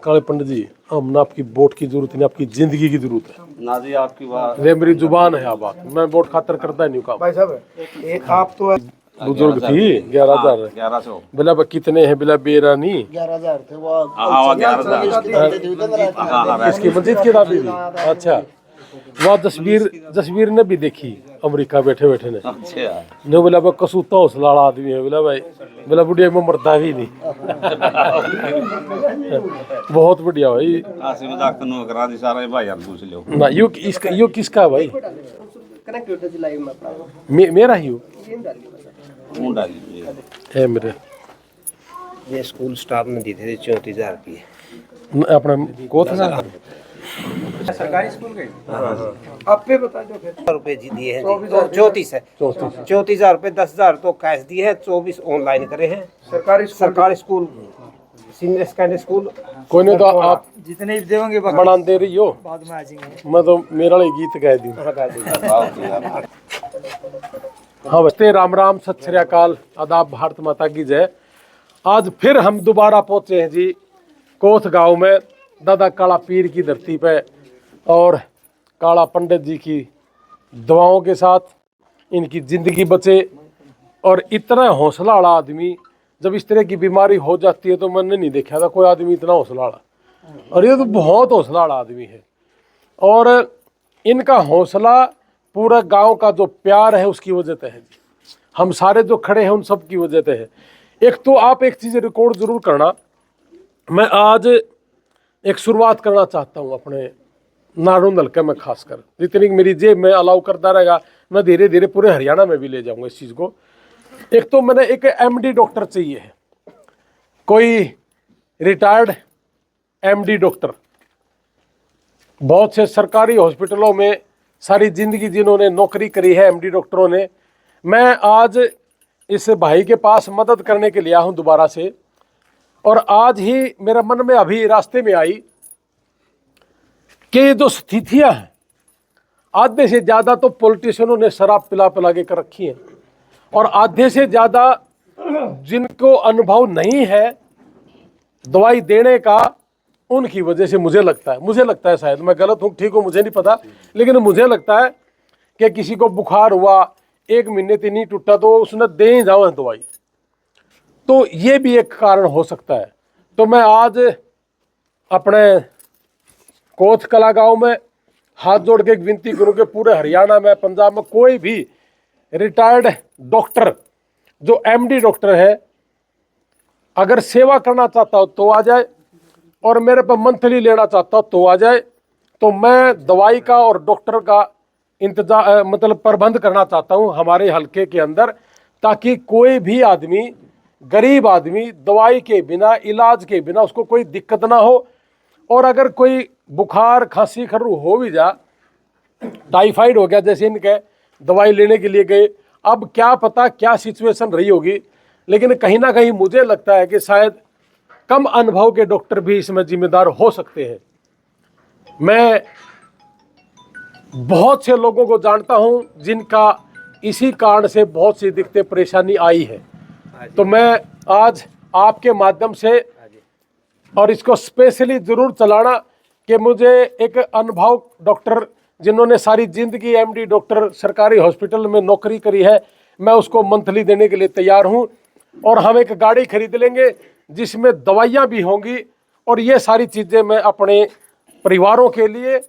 काले पंडित जी, हम ना आपकी वोट की जरूरत नहीं, आपकी जिंदगी की जरूरत है ना जी। आपकी बात ये मेरी जुबान है। आप बात मैं वोट खातर करता नहीं काम। भाई साहब आप तो बुजुर्ग थी 11,000 1100 बोला कितने हैं बोला बेरानी 11,000 थे वो 11,000 इसकी मस्जिद की दाबी थी। अच्छा वह जसवीर ने भी देखी अमेरिका बैठे बैठे ने अच्छा ने बोला भाई कसूता हौसला वाला आदमी है बोला भाई बोला बुढ़िया में मरता भी नहीं बहुत बढ़िया भाई आसी मजाक तनु करा दी सारे भाई यार पूछ लियो ना यो किसका है भाई मेरा ही हो मुंडा जी है मेरे ये स्कूल स्टाफ ने दी थे 34,000 की अपना कोथ ना सरकारी स्कूल गए आप पे बता दो फिर रुपए जी दिए हैं 34 है 34,000 रुपए 10,000 तो कैश दिए हैं 24 ऑनलाइन करे हैं सरकारी स्कूल सीनियर सेकेंडरी स्कूल कोई नहीं तो आप जितने भी देंगे बना दे रही हो बाद में आ जाएंगे मैं तो मेरा वाले गीत गा दूं। हाँ बस्ते राम राम सत श्री अकाल आदाब भारत माता की जय। आज फिर हम दोबारा पहुंचे हैं जी कोथ गांव में दादा काला पीर की धरती पे और काला पंडित जी की दुआओं के साथ इनकी ज़िंदगी बचे। और इतना हौसला वाला आदमी जब इस तरह की बीमारी हो जाती है तो मैंने नहीं देखा था कोई आदमी इतना हौसला वाला, और ये तो बहुत हौसला वाला आदमी है। और इनका हौसला पूरा गांव का जो प्यार है उसकी वजह से है। हम सारे जो खड़े हैं उन सब की वजह से है। एक तो आप एक चीज़ रिकॉर्ड जरूर करना, मैं आज एक शुरुआत करना चाहता हूँ अपने नारून हल्के में, खासकर जितनी मेरी जेब में अलाउ करता रहेगा मैं धीरे धीरे पूरे हरियाणा में भी ले जाऊँगा इस चीज़ को। एक तो मैंने एक एमडी डॉक्टर चाहिए है, कोई रिटायर्ड एमडी डॉक्टर। बहुत से सरकारी हॉस्पिटलों में सारी जिंदगी जिन्होंने नौकरी करी है एमडी डॉक्टरों ने। मैं आज इस भाई के पास मदद करने के लिए आया हूँ दोबारा से। और आज ही मेरे मन में अभी रास्ते में आई कि ये जो स्थितियां हैं आधे से ज़्यादा तो पॉलिटिशियनों ने शराब पिला पिला के कर रखी है, और आधे से ज़्यादा जिनको अनुभव नहीं है दवाई देने का उनकी वजह से मुझे लगता है शायद मैं गलत हूँ ठीक हूँ मुझे नहीं पता, लेकिन मुझे लगता है कि किसी को बुखार हुआ 1 महीने से नहीं टूटा तो उसने दे ही जाओ दवाई, तो ये भी एक कारण हो सकता है। तो मैं आज अपने कोथ कला गांव में हाथ जोड़ के एक विनती करूँ कि पूरे हरियाणा में पंजाब में कोई भी रिटायर्ड डॉक्टर जो एमडी डॉक्टर है अगर सेवा करना चाहता हो तो आ जाए, और मेरे पर मंथली लेना चाहता हो तो आ जाए। तो मैं दवाई का और डॉक्टर का इंतजाम मतलब प्रबंध करना चाहता हूं हमारे हलके के अंदर, ताकि कोई भी आदमी गरीब आदमी दवाई के बिना इलाज के बिना उसको कोई दिक्कत ना हो। और अगर कोई बुखार खांसी खर्रू हो भी जा, टाइफाइड हो गया जैसे इनके दवाई लेने के लिए गए, अब क्या पता क्या सिचुएशन रही होगी, लेकिन कहीं ना कहीं मुझे लगता है कि शायद कम अनुभव के डॉक्टर भी इसमें जिम्मेदार हो सकते हैं। मैं बहुत से लोगों को जानता हूं जिनका इसी कारण से बहुत सी दिक्कतें परेशानी आई है। तो मैं आज आपके माध्यम से और इसको स्पेशली जरूर चलाना कि मुझे एक अनुभव डॉक्टर जिन्होंने सारी जिंदगी एमडी डॉक्टर सरकारी हॉस्पिटल में नौकरी करी है, मैं उसको मंथली देने के लिए तैयार हूं। और हम एक गाड़ी खरीद लेंगे जिसमें दवाइयाँ भी होंगी, और ये सारी चीज़ें मैं अपने परिवारों के लिए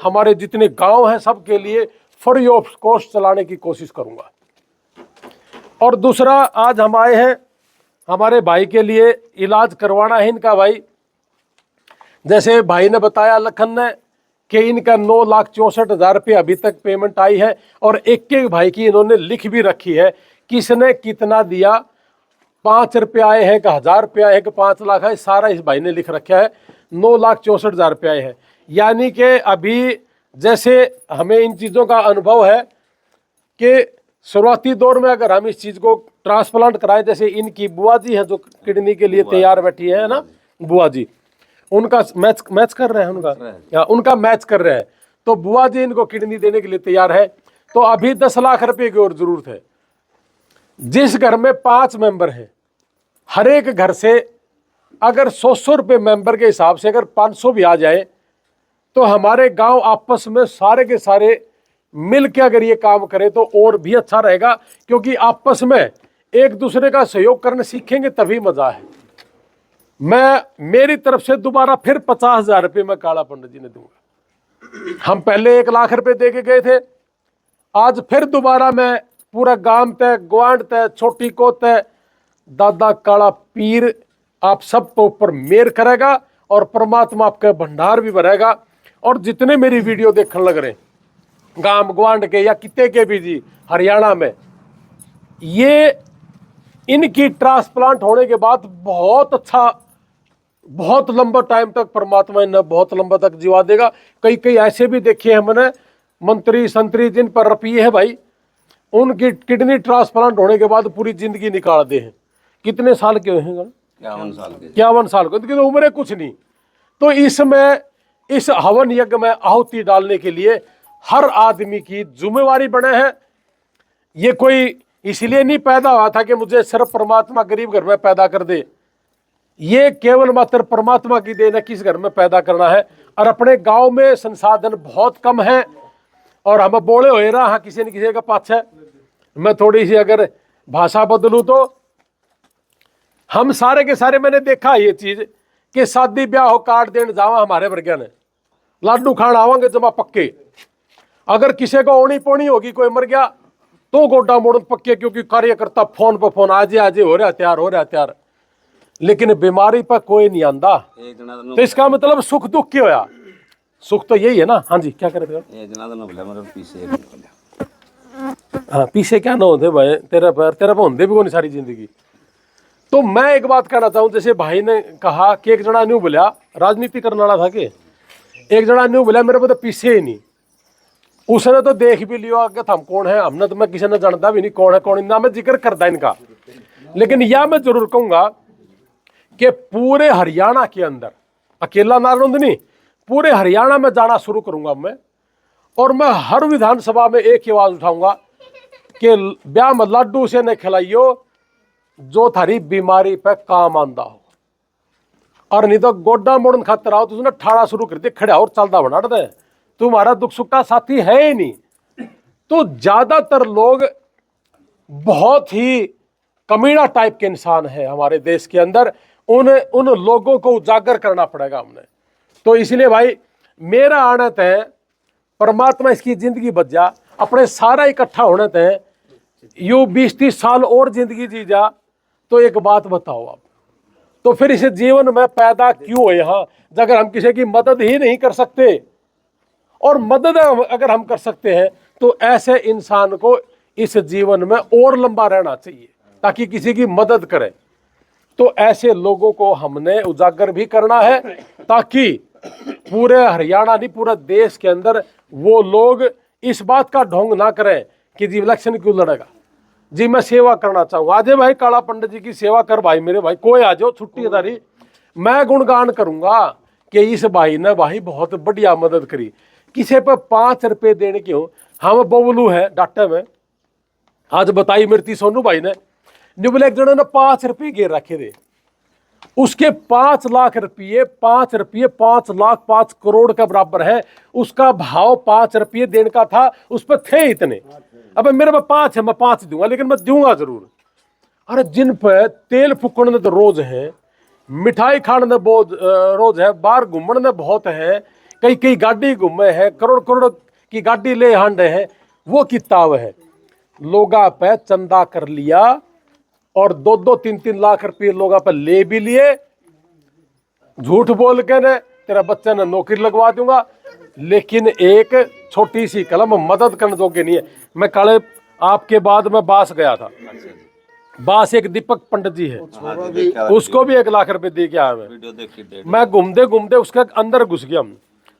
हमारे जितने गांव हैं सब के लिए फ्री ऑफ कॉस्ट चलाने की कोशिश करूंगा। और दूसरा आज हम आए हैं हमारे भाई के लिए इलाज करवाना है इनका। भाई जैसे भाई ने बताया लखन ने कि इनका 9,64,000 रुपये अभी तक पेमेंट आई है, और एक एक भाई की इन्होंने लिख भी रखी है किसने कितना दिया, 5 रुपये आए हैं कि 1,000 रुपये आए हैं कि 5 लाख है, सारा इस भाई ने लिख रखा है। 9,64,000 रुपये आए हैं, यानी कि अभी जैसे हमें इन चीज़ों का अनुभव है कि शुरुआती दौर में अगर हम इस चीज़ को ट्रांसप्लांट कराएं, जैसे इनकी बुआ जी है जो किडनी के लिए तैयार बैठी है ना, बुआ जी उनका मैच कर रहे हैं उनका मैच कर रहे हैं, तो बुआ जी इनको किडनी देने के लिए तैयार है। तो अभी 10 लाख रुपए की और जरूरत है। जिस घर में 5 मेंबर हैं हर एक घर से अगर 100 रुपये मेंबर के हिसाब से अगर 500 भी आ जाए तो हमारे गांव आपस में सारे के सारे मिल के अगर ये काम करें तो और भी अच्छा रहेगा, क्योंकि आपस में एक दूसरे का सहयोग करने सीखेंगे तभी मजा है। मैं मेरी तरफ से दोबारा फिर 50,000 रुपये मैं काला पंडित जी ने दूंगा। हम पहले 1 लाख रुपए दे के गए थे, आज फिर दोबारा मैं पूरा गांव तय, ग्वांड तय, छोटी को तय, दादा काला पीर आप सबके ऊपर मेहर करेगा और परमात्मा आपका भंडार भी भरेगा। और जितने मेरी वीडियो देखने लग रहे गांव ग्वांड के या किते के भी जी हरियाणा में, ये इनकी ट्रांसप्लांट होने के बाद बहुत अच्छा, बहुत लंबा टाइम तक परमात्मा इन्हें बहुत लंबा तक जीवा देगा। कई कई ऐसे भी देखे हमने मंत्री संतरी जिन पर रुपये है भाई, उनकी किडनी ट्रांसप्लांट होने के बाद पूरी जिंदगी निकाल दे हैं। कितने साल के हैं? 51 साल के। 51 साल के, तो उम्र है कुछ नहीं। तो इसमें इस हवन यज्ञ में आहुति डालने के लिए हर आदमी की जिम्मेवारी बने है। ये कोई इसलिए नहीं पैदा हुआ था कि मुझे सिर्फ परमात्मा गरीब घर में पैदा कर दे, ये केवल मात्र परमात्मा की देन है किस घर में पैदा करना है। और अपने गांव में संसाधन बहुत कम है और हम बोले हुए रहा हाँ किसी न किसी का पाछे। मैं थोड़ी सी अगर भाषा बदलूं तो हम सारे के सारे, मैंने देखा ये चीज कि शादी ब्याह हो कार्ड देने जावा हमारे वर्गया ने लाडू खान आवांगे जमा पक्के। अगर किसी को ओनी पोनी होगी, कोई मर गया तो गोड्डा मोड़ पक्के, क्योंकि कार्यकर्ता फोन पर फोन आजे आजे हो रहा तैयार, हो रहा तैयार। लेकिन बीमारी पर कोई नहीं आंदा, तो इसका मतलब सुख दुख क्या होया? सुख तो यही है ना। हाँ जी, क्या कर रहे थे? हाँ पीछे क्या ना होते भाई, तेरा पर होंगे भी कोई सारी जिंदगी। तो मैं एक बात कहना चाहूँ, जैसे भाई ने कहा कि एक जना न्यू बोलिया राजनीति करने वाला था, कि एक जना न्यू बोलिया मेरे को तो पीछे ही नहीं, उसने तो देख भी लियो आगे हम कौन है, हमने तो मैं किसी ने जानता भी नहीं कौन है कौन ना, मैं जिक्र करता इनका। लेकिन यह मैं जरूर कहूंगा कि पूरे हरियाणा के अंदर, अकेला नारनौंद नहीं, पूरे हरियाणा में जाना शुरू करूंगा मैं, और मैं हर विधानसभा में एक ही आवाज उठाऊंगा कि ब्याह में लाडू से न खिलाइयो जो थारी बीमारी पे काम आंदा हो, और नहीं तो गोड्डा मोड़न खातर आओ तो उसने ठाड़ा शुरू कर दे, खड़ा और चलता बना दे, तुम्हारा दुख सुख का साथी है ही नहीं। तो ज्यादातर लोग बहुत ही कमीना टाइप के इंसान है हमारे देश के अंदर, उन लोगों को उजागर करना पड़ेगा हमने। तो इसलिए भाई मेरा आना तय, परमात्मा इसकी जिंदगी बच जा, अपने सारा इकट्ठा होने तय, यू 20-30 साल और जिंदगी जी जा। तो एक बात बताओ आप, तो फिर इस जीवन में पैदा क्यों हो यहाँ, अगर हम किसी की मदद ही नहीं कर सकते? और मदद अगर हम कर सकते हैं तो ऐसे इंसान को इस जीवन में और लंबा रहना चाहिए ताकि किसी की मदद करे। तो ऐसे लोगों को हमने उजागर भी करना है ताकि पूरे हरियाणा नहीं पूरा देश के अंदर वो लोग इस बात का ढोंग ना करें कि जी इलेक्शन क्यों लड़ेगा जी, मैं सेवा करना चाहूँ। आज भाई काला पंडित जी की सेवा कर भाई, मेरे भाई कोई आ जाओ छुट्टी दारी, मैं गुणगान करूंगा कि इस भाई ने भाई बहुत बढ़िया मदद करी। किसी पे 5 रुपए देने की हो, हम बबलू है डाटा में, आज बताई मृति सोनू भाई ने निबल एक जने ने 5 रुपये गिर रखे थे, उसके 5 लाख रुपये 5 रुपये 5 लाख 5 करोड़ का बराबर है। उसका भाव 5 रुपये देने का था, उस पर थे इतने। अब मेरे पास 5 है, मैं 5 दूंगा, लेकिन मैं दूंगा जरूर। अरे जिन पे तेल फूकने तो रोज है, मिठाई खाने बहुत रोज है, बाहर घूमने बहुत है, कई कई गाड़ी घूमे है, करोड़ करोड़ की गाड़ी ले हांडे है, वो किताब है। लोगा पे चंदा कर लिया और 2-2, 3-3 लाख रुपये लोगों पे ले भी लिए, झूठ बोल के ने तेरा बच्चा ने नौकरी लगवा दूंगा, लेकिन एक छोटी सी कलम मदद करने जोगे नहीं है। मैं काले आपके बाद में बास गया था, बास एक दीपक पंडित जी है, उसको भी 1 लाख रुपए दे के आया मैं घूमते घूमते उसके अंदर घुस गया।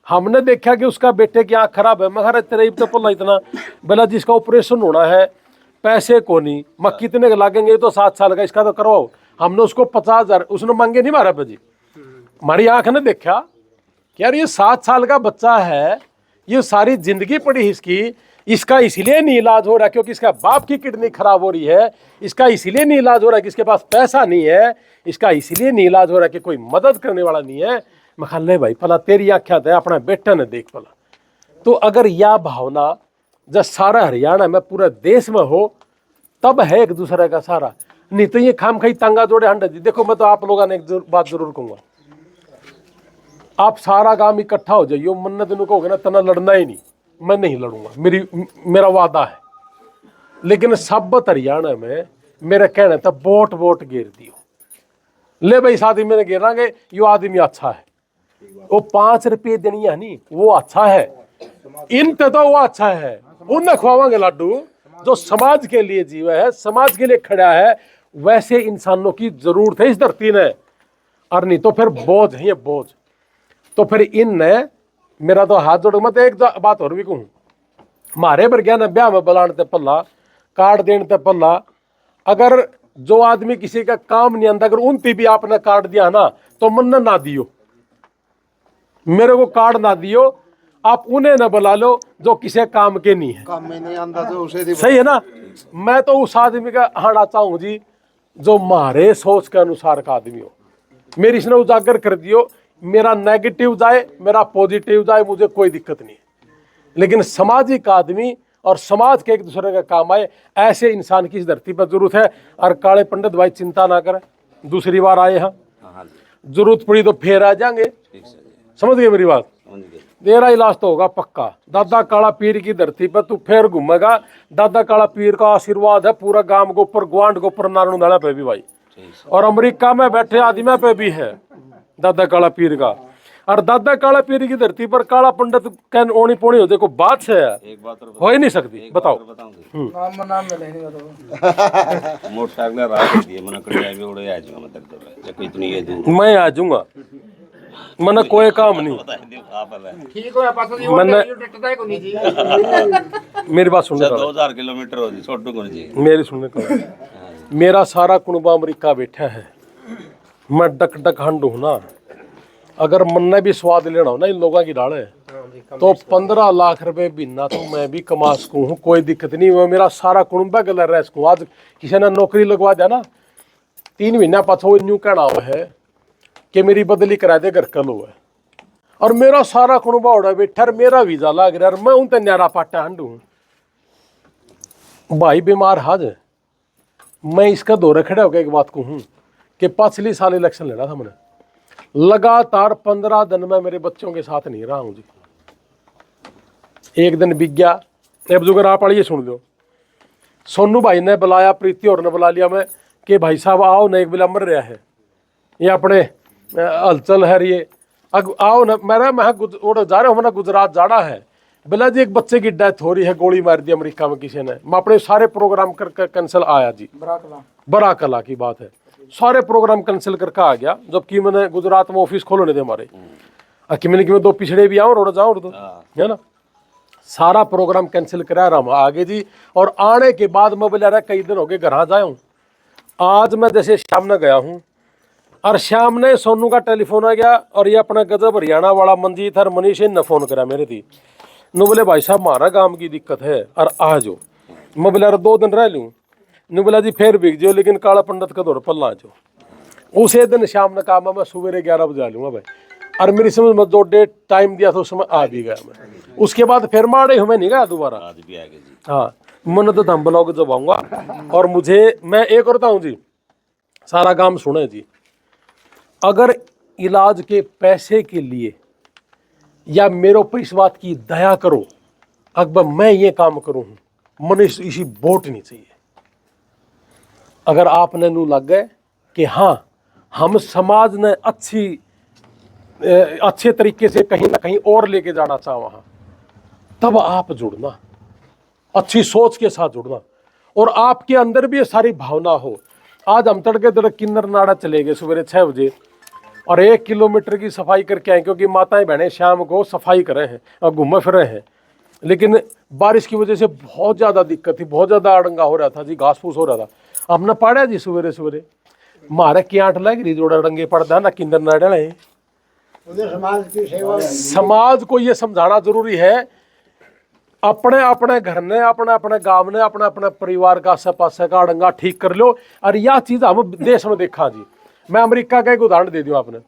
हमने देखा कि उसका बेटे की आँख खराब है, मैं तेरे तो पल्ला इतना बोला जिसका ऑपरेशन होना है, पैसे को नहीं, मैं कितने लागेंगे, तो 7 साल का इसका तो करवाओ। हमने उसको 50,000 उसने मांगे नहीं मारा जी, हमारी आंख ने देखा कि यार ये 7 साल का बच्चा है, ये सारी जिंदगी पड़ी इसकी, इसका इसलिए नहीं इलाज हो रहा क्योंकि इसका बाप की किडनी खराब हो रही है, इसका इसलिए नहीं इलाज हो रहा कि इसके पास पैसा नहीं है, इसका इसलिए नहीं इलाज हो रहा कि कोई मदद करने वाला नहीं है। मैं कहा ले भाई भला तेरी आख्या है अपना बेटा ने देख भला। तो अगर यह भावना जब सारा हरियाणा में पूरे देश में हो तब है एक दूसरे का सारा, नहीं तो ये खाम खाई तंगा जोड़े हंडा जी। देखो मैं तो आप लोगों ने एक बात जरूर कहूंगा, आप सारा काम इकट्ठा हो जाइयो, मन्नत इनको कहोगे ना तना लड़ना ही नहीं, मैं नहीं लड़ूंगा, मेरा वादा है। लेकिन सब हरियाणा में मेरा कहना था वोट वोट घेर दियो, ले भाई इस आदमी ने घेरांगे, यो आदमी अच्छा है, वो 5 रुपये देनी है नहीं वो अच्छा है, इन पे तो वो अच्छा है, उन्हें खुआवांगे लड्डू जो समाज के लिए जीवा है, समाज के लिए खड़ा है। वैसे इंसानों की जरूरत है इस धरती ने, और नहीं तो फिर बोझ है ये बोझ। तो फिर इन मेरा तो हाथ जोड़, मत एक बात और भी कहूं, मारे पर गया ना ब्याह में बुलाने पल्ला, कार्ड देने ते पल्ला, अगर जो आदमी किसी का काम नहीं आता अगर उनती भी आपने कार्ड दिया ना तो मन ना दियो, मेरे को कार्ड ना दियो, आप उन्हें ना बुला लो जो किसी काम के नहीं है, काम में नहीं आंदा तो उसे सही है ना। मैं तो उस आदमी का हाड़ा चाहूं जी जो मारे सोच के अनुसार का आदमी हो, मेरी इसने उजागर कर दियो, मेरा नेगेटिव जाए मेरा पॉजिटिव जाए मुझे कोई दिक्कत नहीं, लेकिन सामाजिक आदमी और समाज के एक दूसरे का काम आए ऐसे इंसान की इस धरती पर जरूरत है। और काले पंडित भाई चिंता ना कर, दूसरी बार आए हैं, जरूरत पड़ी तो फिर आ जाएंगे, समझ गए मेरी बात। तेरा इलाज तो होगा पक्का, दादा काला पीर की धरती पर तू फिर घूमेगा, दादा काला पीर का आशीर्वाद है पूरा गांव के ऊपर, ग्वांड के ऊपर, नारायण दाड़ा पे भी भाई, और अमेरिका में बैठे आदमी पे भी है दादा काला पीर का। और दादा काला पीर की धरती पर काला पंडित कैन ओनी पोनी हो देखो बात से एक बात और हो ही नहीं सकती, बताओ। मोटरसाइकिल रात दिए मन कड़िया भी उड़े आज मैं मतलब जब इतनी ये दूर मैं आ जाऊंगा, मैंने कोई काम नहीं, बता दे आप है ठीक है पास नहीं मैंने डटता है को नहीं जी। मेरी बात सुनने का, 2000 किलोमीटर हो जी छोटू को जी मेरी सुनने का, मेरा सारा कुनबा अमेरिका बैठा है, मैं डक डक हंड हूं ना, अगर मन ने भी स्वाद लेना हो ना इन लोगों की डाले तो 15 लाख रुपए महीना तो मैं भी कमा सकूं हूँ, कोई दिक्कत नहीं। मैं मेरा सारा कुनबा गलर रह सकूं। आज किसी ने नौकरी लगवा दिया ना 3 महीना पाछो न्यू कहना हुआ है कि मेरी बदली करा दे घर कल हुआ है, और मेरा सारा कुनबा उड़ा बैठा, मेरा वीजा लाग रहा, मैं उनते न्यारा पाटा हंड हूँ भाई बीमार हाज। मैं इसका दौरे खड़े होकर एक बात कहूँ कि पिछली साल इलेक्शन लड़ा था मैंने, लगातार 15 दिन में मेरे बच्चों के साथ नहीं रहा हूं जी। एक दिन बिक गया, अब जुगर आप आइए सुन लो, सोनू भाई ने बुलाया, प्रीति और ने बुला लिया मैं कि भाई साहब आओ ना, एक बिला मर रहा है, ये अपने हलचल है ये, आओ ना। मैं जा रहा हूँ, मैंने गुजरात जाना है, बोला जी एक बच्चे की डेथ हो रही है, गोली मार दी अमेरिका में किसी ने। मैं अपने सारे प्रोग्राम करके कैंसिल आया जी, बड़ा कला की बात है, सारे प्रोग्राम कैंसिल करके आ गया, जबकि मैंने गुजरात में ऑफिस खोलने थे हमारे, कि मैंने 2 पिछड़े भी आऊँ रोड जाऊँ तो है ना, सारा प्रोग्राम कैंसिल करा रहा हूँ आगे जी। और आने के बाद मैं बोला रहा कई दिन हो गए घर जाए हूँ, आज मैं जैसे शाम ने गया हूँ और शाम ने सोनू का टेलीफोन आ गया, और ये अपना गजब हरियाणा वाला मंजीत और मनीष ने फोन करा मेरे थी, नु बोले भाई साहब हमारा गांव की दिक्कत है और आ जाओ। मैं बोला 2 दिन रह लूँ, नु बोला जी फिर बिक जाओ लेकिन काला पंडित का दौर पल्ला जाओ। उसे दिन शाम ने कहा मैं सुबह 11 बजे आ लूँगा भाई, और मेरी समझ में जो डेट टाइम दिया था उस समय आ भी गया मैं। उसके बाद फिर माड़े हमें नहीं गया दोबारा, आज भी आ गए जी। हाँ मन तो धम ब्लॉग जब आऊँगा। और मुझे मैं एक करता हूँ जी, सारा काम सुने जी, अगर इलाज के पैसे के लिए या मेरे ऊपर इस बात की दया करो अकबर मैं ये काम करूँ, मन इसी वोट नहीं चाहिए। अगर आपने नू लग गए कि हाँ हम समाज ने अच्छे तरीके से कहीं ना कहीं और लेके जाना चाह वहाँ, तब आप जुड़ना, अच्छी सोच के साथ जुड़ना, और आपके अंदर भी ये सारी भावना हो। आज हम तड़के तड़क किन्नर नाड़ा चले गए सुबह 6 बजे और 1 किलोमीटर की सफाई करके आए, क्योंकि माताएं बहनें शाम को सफाई कर रहे हैं और घूमे फिर रहे हैं। लेकिन बारिश की वजह से बहुत ज़्यादा दिक्कत थी, बहुत ज़्यादा अड़ंगा हो रहा था जी, घास फूस हो रहा था। हमने पढ़ा जी सवेरे सवेरे मारे की 8 लग रही जोड़ा अड़ंगे पड़ता ना किन्नर नाड़ा है। समाज की सेवा, समाज को ये समझाना जरूरी है, अपने अपने घर ने, अपने अपने गांव ने, अपने अपने परिवार का आसे पासे का अड़ंगा ठीक कर लो। और यह चीज हम देश में देखा जी। मैं अमेरिका का एक उदाहरण दे दूं आपने।